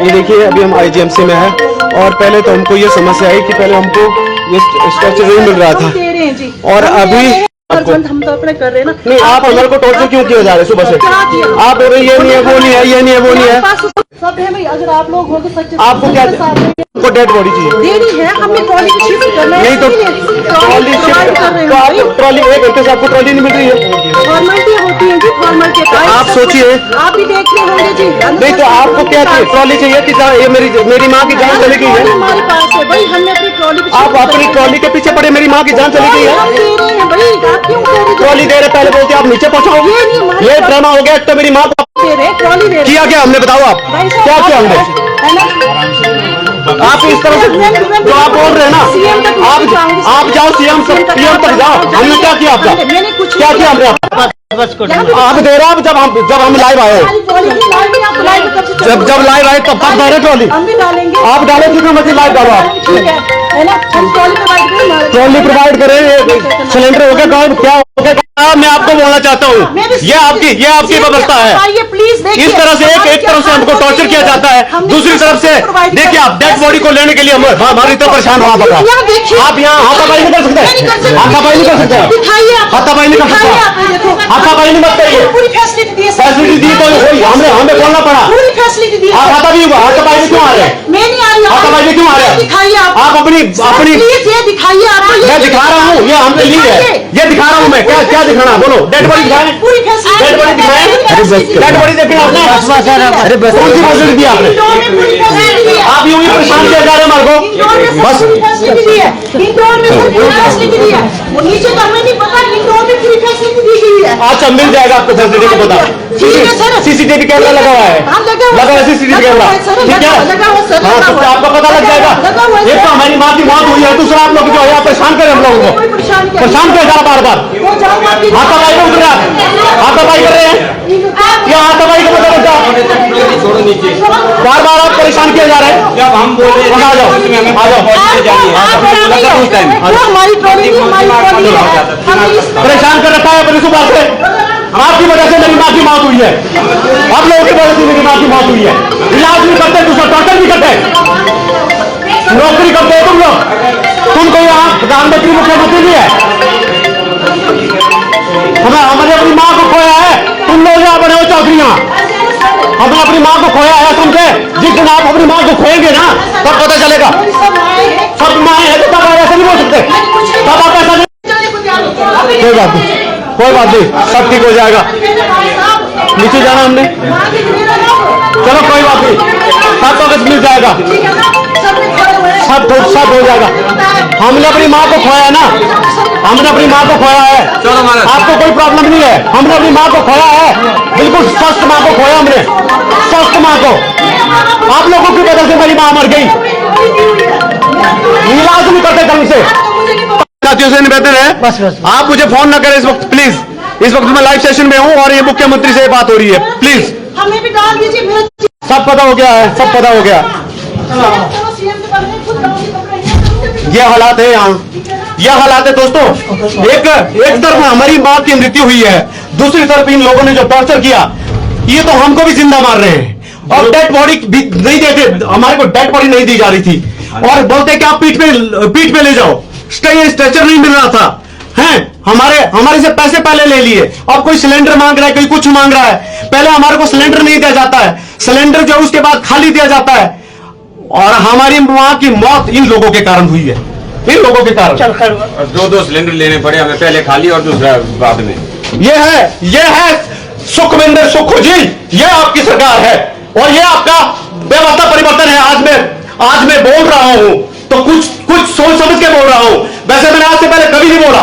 ये देखिए अभी हम आईजीएमसी में हैं और पहले तो हमको ये समस्या आई कि पहले हमको ये स्ट्रक्चर नहीं मिल रहा था और अभी हम तो अपने कर रहे हैं ना। नहीं, आप हमारे को टॉर्चर क्यों किया जा रहे सुबह से? आप बोल रहे ये नहीं है वो नहीं है, ये नहीं है वो नहीं है, सब है भाई। अगर आप लोग हो तो सच्चे आपको क्या आपको डेड बॉडी चाहिए? देनी है, हमने ट्रॉली शिफ्ट करना है। नहीं तो ट्रॉली शिफ्ट तो आपको ट्रॉली 1 घंटे से आपको ट्रॉली नहीं मिल रही है। फॉर्मेलिटी होती है जी, फॉर्मेलिटी। आप सोचिए, आप भी देख रहे होंगे जी। नहीं तो आपको क्या चाहिए? ट्रॉली चाहिए कि ये मेरी माँ की जान चली गई है? हमारे पास है भाई, हमने अपनी ट्रॉली। आप अपनी ट्रॉली के पीछे पड़े, मेरी माँ की जान चली गई है। ट्रॉली दे रहे, पहले बोलते आप नीचे पहुंचाओ। ये ड्रामा हो गया। तो मेरी माँ को ट्रॉली दे किया क्या हमने? बताओ आप क्या किया हमने? आप इस तरह से जो आप बोल रहे हैं ना, आप जाओ सीएम तक जाओ। हमने क्या किया आपका? क्या किया हमने? आप दे रहे हो। जब हम लाइव आए, जब लाइव आए तब दे रहे ट्रॉली। आप डाले जितना मर्जी लाइव डालो। आप ट्रॉली प्रोवाइड करें, सिलेंडर हो गया क्या हो गया? मैं आपको बोलना चाहता हूँ, ये आपकी व्यवस्था है। इस तरह से एक तरफ से हमको टॉर्चर किया जाता है, दूसरी तरफ से देखिए आप डेड बॉडी को लेने के लिए हमारी तरफ परेशान हो। आप यहाँ हाथापाई नहीं कर सकते, हाथापाई नहीं कर सकते, हाथापाई नहीं कर सकते, हाथापाई नहीं मत करिए। फैसिलिटी दी तो हमें बोलना पड़ा। आप हाथापाई में क्यों आ रहे हैं? हाथापाई में क्यों आ रहे हैं? आप अपनी दिखाइए। मैं दिखा रहा हूँ, ये हमने ली है, ये दिखा रहा हूँ मैं। क्या दिखाना? बोलो। डेड बॉडी दिखाएं, डेड बॉडी दिखाएं। डेड बॉडी देखिए आपने। अरे बस कौन सी फैसिलिटी दी आपने? आप यूं ही परेशान किया जा रहे हैं हमारे को। बस अच्छा मिल जाएगा आपको फैसिलिटी को पता। सीसीटीवी कैमरा लगा हुआ है, लगा हुआ सीसीटीवी कैमरा, ठीक है। हाँ तो आपको पता लग जाएगा। एक तो हमारी माँ की मौत हुई है, दूसरा आप लोग जो है परेशान करें हम लोगों को, परेशान किया जा रहा बार। हाथापाई को उठ रहा है, हाथापाई कर रहे हैं क्या? हाथापाई का मतलब बार आप परेशान किया जा रहे हैं। जब हम बोल रहे हैं आ जाओ परेशान कर रखा है अपनी सुबह से। आपकी वजह से मेरी माँ की मौत हुई है, आप लोगों की वजह से मेरी माँ की मौत हुई है। इलाज भी करते, दूसरा टॉर्चर भी करते, नौकरी करते हो तुम लोग। तुमको यहाँ प्रधानमंत्री मुख्यमंत्री भी है, हमने अपनी माँ को खोया है। तुम लोग यहाँ बने हो चौधरीयाँ, हमने अपनी माँ को खोया है। समझे? जिस दिन आप अपनी माँ को खोएंगे ना तब पता चलेगा। सब माएँ हैं तो तब आप ऐसे नहीं बोल सकते, तब आप ऐसा नहीं। कोई बात नहीं, कोई बात नहीं, सब ठीक हो जाएगा। नीचे जाना हमने, चलो कोई बात नहीं, 7 अगस्त मिल जाएगा, सब हो जाएगा। हमने अपनी माँ को खोया है ना, हमने अपनी माँ को खोया है। आपको कोई प्रॉब्लम नहीं है, हमने अपनी माँ को खोया है, बिल्कुल स्वस्थ माँ को खोया हमने, स्वस्थ माँ को। आप लोगों की वजह से मेरी माँ मर गई, इलाज नहीं करते ढंग से। साथियों से निवेदन है, आप मुझे फोन ना करें इस वक्त प्लीज। इस वक्त मैं लाइव सेशन में हूँ और ये मुख्यमंत्री से बात हो रही है, प्लीज। हमें भी डाल दीजिए। सब पता हो गया है, सब पता हो गया। ये हालात है यहाँ, ये हालात है दोस्तों। एक तरफ हमारी माँ की मृत्यु हुई है, दूसरी तरफ इन लोगों ने जो टॉर्चर किया, ये तो हमको भी जिंदा मार रहे हैं। और डेड बॉडी भी नहीं देते, हमारे को डेड बॉडी नहीं दी जा रही थी और बोलते कि आप पीठ पे ले जाओ। स्ट्रेचर नहीं मिल रहा था, हैं हमारे से पैसे पहले ले लिए। अब कोई सिलेंडर मांग रहा है, कोई कुछ मांग रहा है। पहले हमारे को सिलेंडर नहीं दिया जाता है, सिलेंडर जो उसके बाद खाली दिया जाता है। और हमारी माँ की मौत इन लोगों के कारण हुई है, इन लोगों के कारण। 2 सिलेंडर लेने पड़े हमें, पहले खाली और दूसरा बाद में। ये है सुखविंदर सुक्खू जी, ये आपकी सरकार है और ये आपका व्यवस्था परिवर्तन है। आज मैं बोल रहा हूं तो कुछ सोच समझ के बोल रहा हूं। वैसे मैंने आज से पहले कभी नहीं बोला।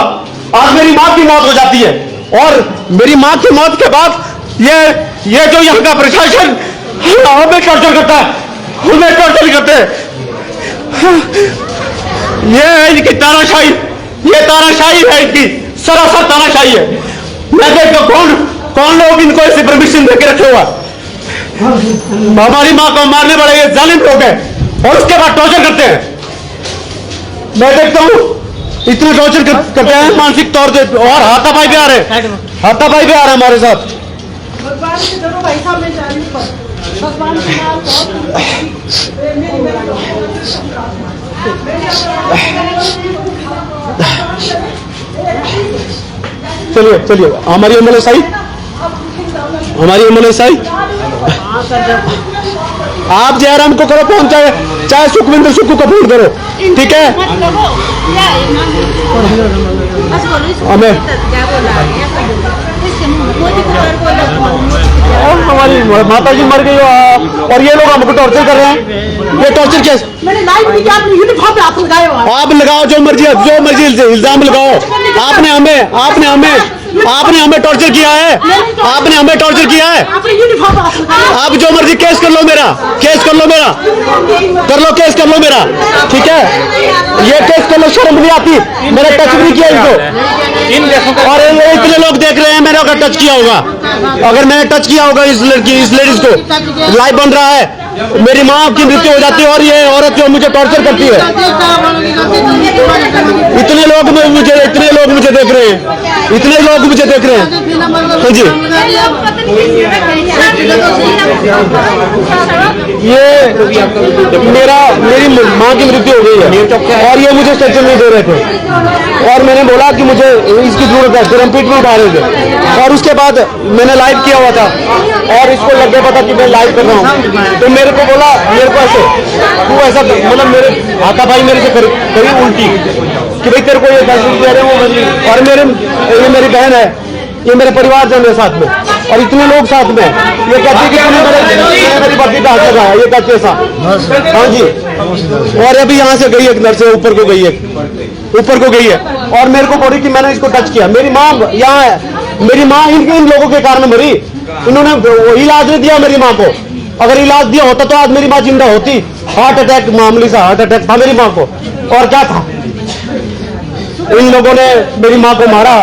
आज मेरी माँ की मौत हो जाती है और मेरी माँ की मौत के बाद ये जो यहाँ का प्रशासन हमें टॉर्चर करता है, हमें टॉर्चर करते हैं। ये है इनकी तानाशाही, ये तानाशाही है इनकी, सरासर तानाशाही है। मैं देखता कौन लोग इनको ऐसे परमिशन देके रखे हुआ। हमारी माँ को मारने वाले ये जालिम लोग हैं और उसके बाद टॉर्चर करते हैं। मैं देखता हूँ इतने टॉर्चर करते हैं मानसिक तौर से। और हाथापाई भी आ रहे हैं, हाथापाई भी आ रहे हैं हमारे साथ। चलिए चलिए, हमारी एम्बुलेंस आई, हमारी एम्बुलेंस आई। आप जयराम को करो फोन, चाहे सुखविंदर सुक्खू को फोन करो, ठीक है। हमें हमारी माता जी मर गई और ये लोग हमको टॉर्चर कर रहे हैं। ये टॉर्चर केस मैंने लाइव भी किया, आपने यूनिफॉर्म पे हाथ लगाए हो आप लगाओ, जो मर्जी इल्जाम लगाओ। आपने हमें टॉर्चर किया है, आपने हमें टॉर्चर किया है। आपने यूनिफॉर्म पे हाथ लगाए। आप जो मर्जी केस कर लो मेरा, केस कर लो मेरा, केस कर लो मेरा, ठीक है। ये केस कर लो, शर्म नहीं आती, मैंने टच नहीं किया इनको। और ये इतने लोग देख रहे हैं, मैंने अगर टच किया होगा, अगर मैंने टच किया होगा इस लेडीज को, लाइव बन रहा है, मेरी माँ की मृत्यु हो जाती है और ये औरत जो मुझे टॉर्चर करती है। इतने लोग मुझे देख रहे हैं, इतने लोग मुझे देख रहे हैं। हाँ जी, ये मेरी माँ की मृत्यु हो गई है और ये मुझे स्ट्रेचर नहीं दे रहे थे और मैंने बोला कि मुझे इसकी जरूरत है, फिर हम पीठ में उठा रहे थे और उसके बाद मैंने लाइव किया हुआ था और इसको लग गया पता कि मैं लाइव कर रहा हूँ, तो मेरे को बोला, मेरे को ऐसे तू ऐसा मतलब मेरे हाथा भाई मेरे से करी उल्टी कि भाई तेरे को ये फैसिलिटी दे रहे हो और ये मेरी बहन है, ये मेरे परिवार जन है साथ में और इतने लोग साथ में, ये कहते हैं कि तूने मेरी बत्ती का हाथ लगाया, ये कहते ऐसा। हाँ जी, और अभी यहाँ से गई एक नर्स ऊपर को गई है और मेरे को बोली कि मैंने इसको टच किया। मेरी माँ यहाँ है, मेरी माँ इन लोगों के कारण मरी, इन्होंने इलाज नहीं दिया मेरी माँ को। अगर इलाज दिया होता तो आज मेरी माँ जिंदा होती। हार्ट अटैक, मामूली सा हार्ट अटैक था मेरी माँ को और क्या था। इन लोगों ने मेरी माँ को मारा,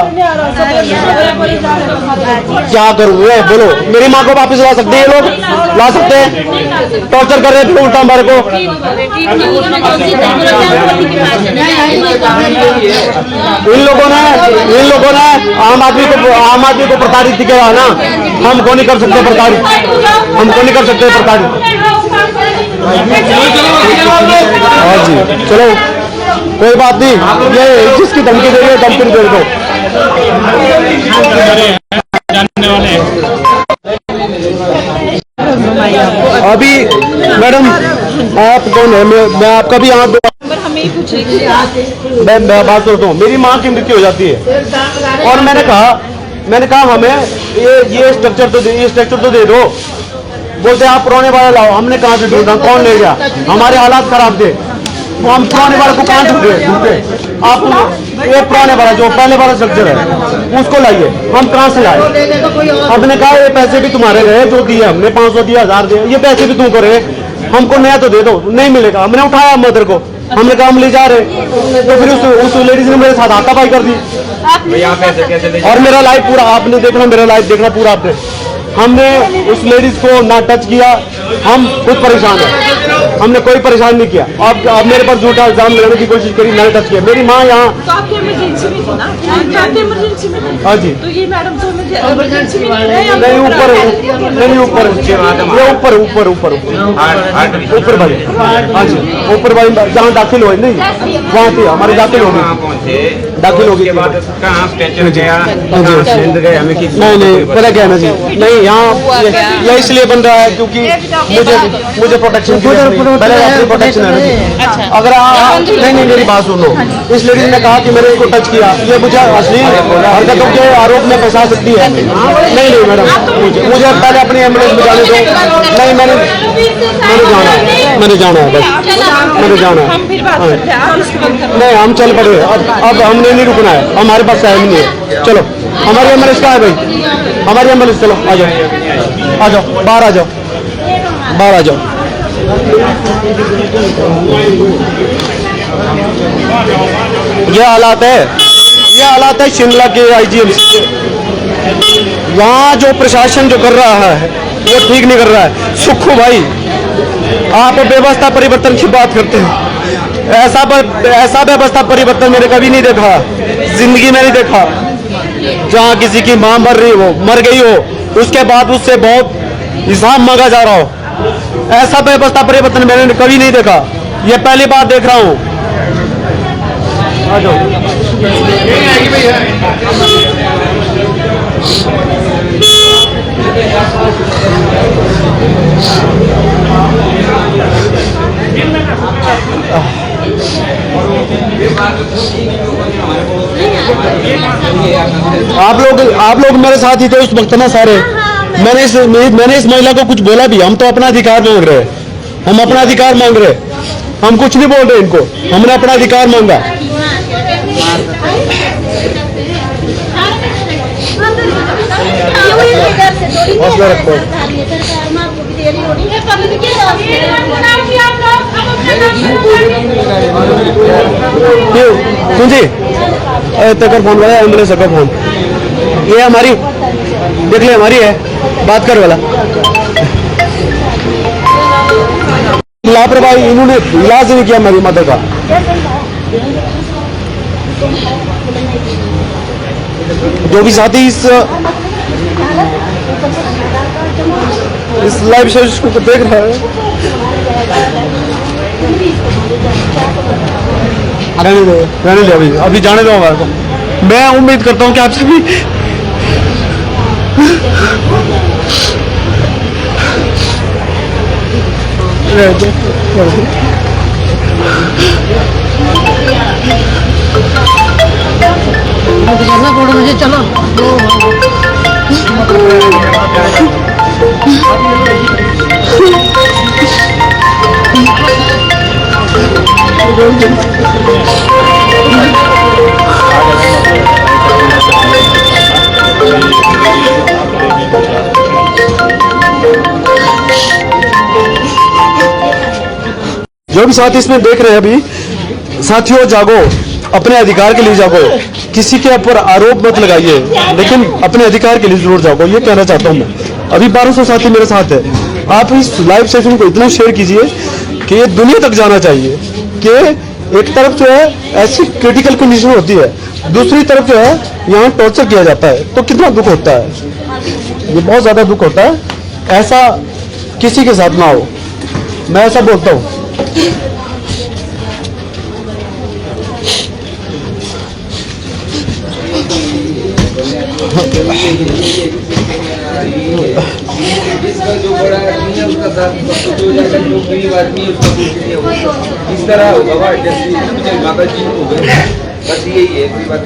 क्या करूँ बोलो। मेरी माँ को वापस ला सकते हैं ये लोग, ला सकते हैं। टॉर्चर कर रहे थे उल्टा हमारे को। इन लोगों ने आम आदमी को प्रताड़ित किया ना, हमको नहीं कर सकते प्रताड़ित, हमको नहीं कर सकते प्रताड़ित। हाँ जी, चलो कोई बात नहीं, ये जिसकी धमकी दे रही है धमकी दे दो। अभी मैडम आप कौन है? मैं आपका भी यहाँ मैं बात करता हूँ। मेरी माँ की मृत्यु हो जाती है और मैंने कहा हमें ये स्ट्रक्चर तो दे दो। बोलते आप पुराने वाला लाओ। हमने कहाँ से ढूंढा, कौन ले गया? हमारे हालात खराब थे, हम पुराने वाले को कहाँ ढूंढे? आप ये पुराने वाला जो पहले वाला स्ट्रक्चर है उसको लाइए। हम कहाँ से लाए? हमने कहा ये पैसे भी तुम्हारे रहे जो दिए, हमने 500 दिया, 1000 दिए, ये पैसे भी तुमको रहे, हमको नया तो दे दो। नहीं मिलेगा। हमने उठाया मदर को, हमने कहा हम ले जा रहे, तो फिर उस लेडीज ने मेरे साथ हाथापाई कर दी और मेरा लाइव पूरा आपने देखना, मेरा लाइव देखना पूरा आपने। हमने उस लेडीज को ना टच किया, हम खुद परेशान है, हमने कोई परेशान नहीं किया। अब मेरे पर झूठा इल्जाम लगाने की कोशिश करी, मैंने टच किया। मेरी माँ यहाँ इमरजेंसी में थी ना, इमरजेंसी में थी। हाँ जी, तो ये मैडम तो इमरजेंसी में नहीं ऊपर, नहीं ऊपर, ये ऊपर भाई। हाँ जी, ऊपर भाई जहाँ दाखिल हुए नहीं वहाँ थी हमारी दाखिल हो गई, दाखिल हो गई। नहीं पता क्या है ना जी, नहीं यहाँ ये इसलिए बन रहा है क्योंकि मुझे प्रोटेक्शन प्रोटेक्शन है ना जी। अगर नहीं मेरी बात सुनो, इस लेडीज ने कहा कि मैंने इसको टच किया, ये मुझे असली हरकतों के आरोप में फंसा सकती है। नहीं मैडम, मुझे पहले अपनी एम्बुलेंस में जाने दो। नहीं मैंने जाना है बस, मैंने जाना है। नहीं हम चल पड़े, अब हमने नहीं रुकना है, हमारे पास टाइम नहीं है। चलो हमारी एम्बुलेंस कहाँ है भाई? हमारी एम्बुलेंस, चलो आ जाओ, बाहर आ जाओ, बाहर आ जाओ। ये हालात है शिमला के आईजीएमसी के। वहाँ जो प्रशासन जो कर रहा है वो ठीक नहीं कर रहा है। सुक्खू भाई, आप व्यवस्था परिवर्तन की बात करते हैं, ऐसा व्यवस्था परिवर्तन मैंने कभी नहीं देखा, जिंदगी में नहीं देखा। जहाँ किसी की मां मर गई हो, उसके बाद उससे बहुत हिसाब मांगा जा रहा हो, ऐसा व्यवस्था परिवर्तन मैंने कभी नहीं देखा। ये पहली बार देख रहा हूँ। आप लोग मेरे साथ ही थे उस वक्त ना सारे। मैंने इस महिला को कुछ बोला भी? हम तो अपना अधिकार मांग रहे हैं, हम अपना अधिकार मांग रहे हैं, हम कुछ नहीं बोल रहे इनको, हमने अपना अधिकार मांगा। हौसला रखो। जी तकर फोन वाला एम्बुलेंस का फोन, ये हमारी देख ले, हमारी है, बात कर वाला। लापरवाही, इन्होंने इलाज नहीं किया मेरी माता का। जो भी साथी इस लाइव सेशन को देख रहा है, रहने दो अभी जाने दो हमारे को। मैं उम्मीद करता हूँ कि आप सभी मुझे चलो जो भी साथी इसमें देख रहे हैं अभी, साथियों जागो, अपने अधिकार के लिए जागो, किसी के ऊपर आरोप मत लगाइए, लेकिन अपने अधिकार के लिए जरूर जागो, ये कहना चाहता हूँ मैं। अभी 1200 साथी मेरे साथ है। आप इस लाइव सेशन को इतना शेयर कीजिए कि ये दुनिया तक जाना चाहिए कि एक तरफ जो है ऐसी क्रिटिकल कंडीशन होती है, दूसरी तरफ जो है यहाँ टॉर्चर किया जाता है, तो कितना दुख होता है, ये बहुत ज्यादा दुख होता है। ऐसा किसी के साथ ना हो, मैं ऐसा बोलता हूँ। जिसका जो बड़ा आदमी है उसका साथ जो जाकर जो गरीब आदमी है उसका कुछ नहीं होगा, इस तरह होगा। जैसे माता जी हो गए, बस यही है बात।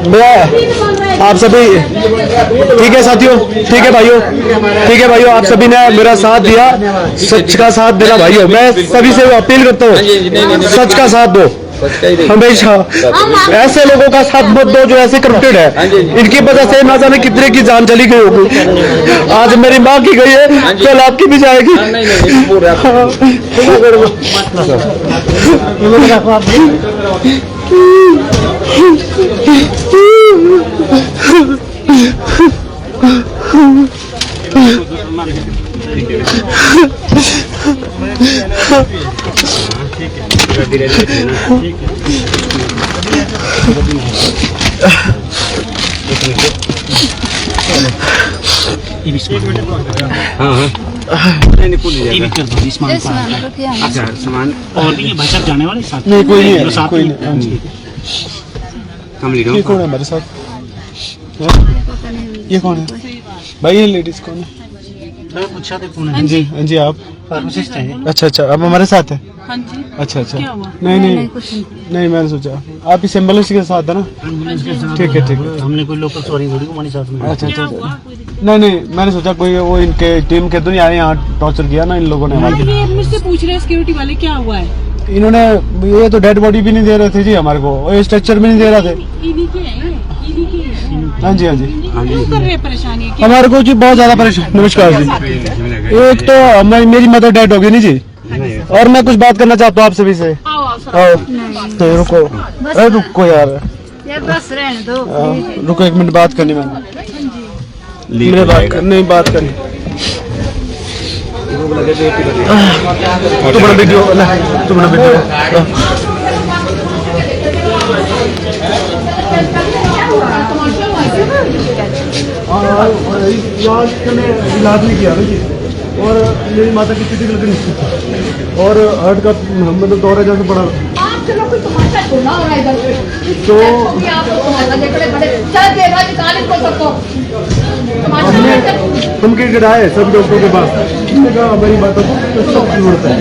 मैं आप सभी ठीक है साथियों, ठीक है भाइयों, ठीक है भाइयों, आप सभी ने मेरा साथ दिया, सच का साथ देना भाइयों। मैं सभी से अपील करता हूँ, सच का साथ दो हमेशा, ऐसे लोगों का साथ मत दो जो ऐसे करप्टेड है। इनकी वजह से ना जाने कितने की जान चली गई होगी। आज मेरी माँ की गई है, कल आपकी भी जाएगी। अच्छा सामान और भी भाई साहब जाने वाले साथ? नहीं कोई नहीं है, साथ कोई नहीं। ये कौन है हमारे साथ? ये कौन है भाई? ये लेडीज कौन है? पूछा थे कौन हाँ जी, हाँ जी, आप फार्मासिस्ट है? अच्छा अच्छा, आप हमारे साथ है? हाँ जी। अच्छा अच्छा, क्या हुआ? नहीं नहीं नहीं, मैंने सोचा आप इस एम्बुलेंस के साथ है ना? एम्बुलेंस के साथ। ठीक है ठीक है। हमने कोई लोकल सॉरी थोड़ी को साथ में। अच्छा अच्छा, नहीं नहीं, मैंने सोचा कोई वो इनके टीम के तो नहीं आए, यहाँ टॉर्चर किया ना इन लोगों ने। ये मुझसे पूछ रहे हैं सिक्योरिटी वाले क्या हुआ है? इन्होंने ये तो डेड बॉडी भी नहीं दे रहे थे जी हमारे को, और स्ट्रक्चर भी नहीं दे रहे थे। इन्हीं के हैं, इन्हीं के हैं। हाँ जी हाँ जी, क्यों कर रहे हैं परेशानी? हमारे को जी बहुत ज्यादा परेशान। नमस्कार जी, एक तो मेरी मदर डेड हो गई नहीं जी, और मैं कुछ बात करना चाहता हूँ आप सभी से। आओ तो रुको, अरे रुको यार, बस रहने दो। रुको एक मिनट, बात करनी मैंने, मेरे बात करनी। तो बड़ा वीडियो तो बड़ा वीडियो इलाज नहीं किया भाई और मेरी माता की क्रिटिकल कंडीशन और हार्ट का मतलब दौरा जैसे बड़ा चलो कोई तमाशा छोड़ना हो रहा है इधर तो चल देगा निकाल इसको सबको हमने धमकी गिराए सब डॉक्टरों के पास उसने कहा हमारी माता को सब जरूरत है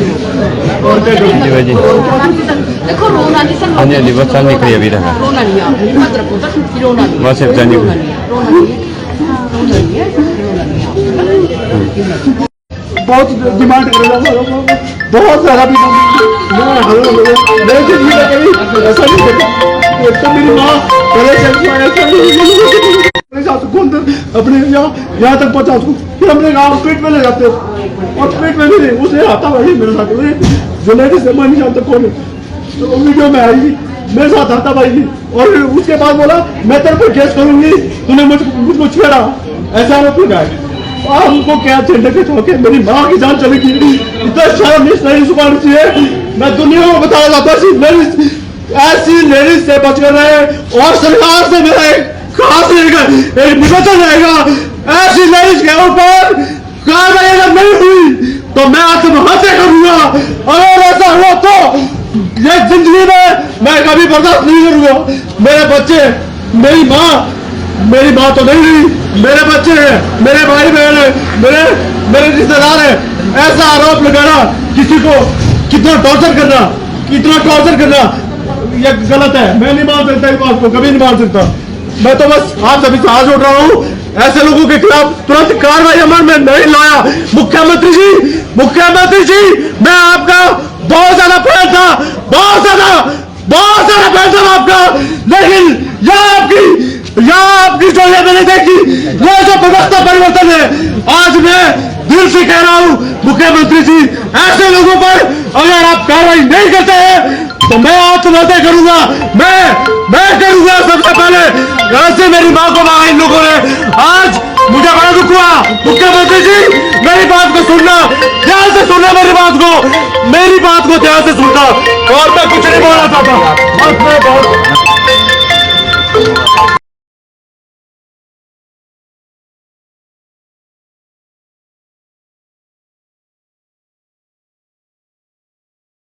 और क्या करूँ जी भाई जी देखो रोना नहीं सब हाँ जी हाँ जी बस चल निकली अभी रहा रोना नहीं आप मत रखो बस रोना नहीं बस सिर्फ जानी रोना नहीं है बहुत डिमांड कर रहा था बहुत ज्यादा भी ऐसा नहीं एक तो मेरी माँ पहले कौन अपने यहाँ तक पहुँचा उसको फिर अपने गाँव पेट में ले जाते और पेट में भी नहीं उसे आता भाई मेरे साथ जो लेडीज है मैं नहीं जानता कौन है तो वीडियो में आई मेरे साथ आता भाई और उसके बाद बोला मैं तेरे पर केस करूंगी तूने मुझको छेड़ा ऐसा आरोप लगाया हमको क्या झंडे के चौके मेरी माँ की जान चलेगी इतना शर्म नहीं सुखानी चाहिए मैं दुनिया को बताना चाहता हूँ ऐसी लेडीज से बच कर रहे और सरकार से मेरा खास एक निवेदन रहेगा ऐसी लेडीज के ऊपर कार्रवाई अगर नहीं हुई तो मैं आत्महत्या करूंगा अगर ऐसा हुआ तो ये जिंदगी में मैं कभी बर्दाश्त नहीं करूंगा मेरे बच्चे मेरी माँ तो नहीं हुई मेरे बच्चे हैं मेरे भाई बहन है मेरे रिश्तेदार है ऐसा आरोप लगाना किसी को कितना टॉर्चर करना ये गलत है मैं नहीं मान सकता इस बात को कभी नहीं मान सकता मैं तो बस आप सभी से हाथ जोड़ रहा हूँ ऐसे लोगों के खिलाफ तुरंत कार्रवाई अमल में नहीं लाया मुख्यमंत्री जी मैं आपका बहुत ज्यादा फैन था आपका लेकिन यहाँ आपकी जो ये मैंने देखी ये जो व्यवस्था परिवर्तन है आज मैं दिल से कह रहा हूँ मुख्यमंत्री जी ऐसे लोगों पर अगर आप कार्रवाई नहीं करते हैं तो मैं आत्महत्या करूंगा मैं करूंगा सबसे पहले ऐसे मेरी माँ को मारा इन लोगों ने आज मुझे बड़ा दुख हुआ मुख्यमंत्री जी मेरी बात को सुनना ध्यान से सुनना मेरी बात को ध्यान से सुनना और मैं कुछ नहीं बोलना चाहता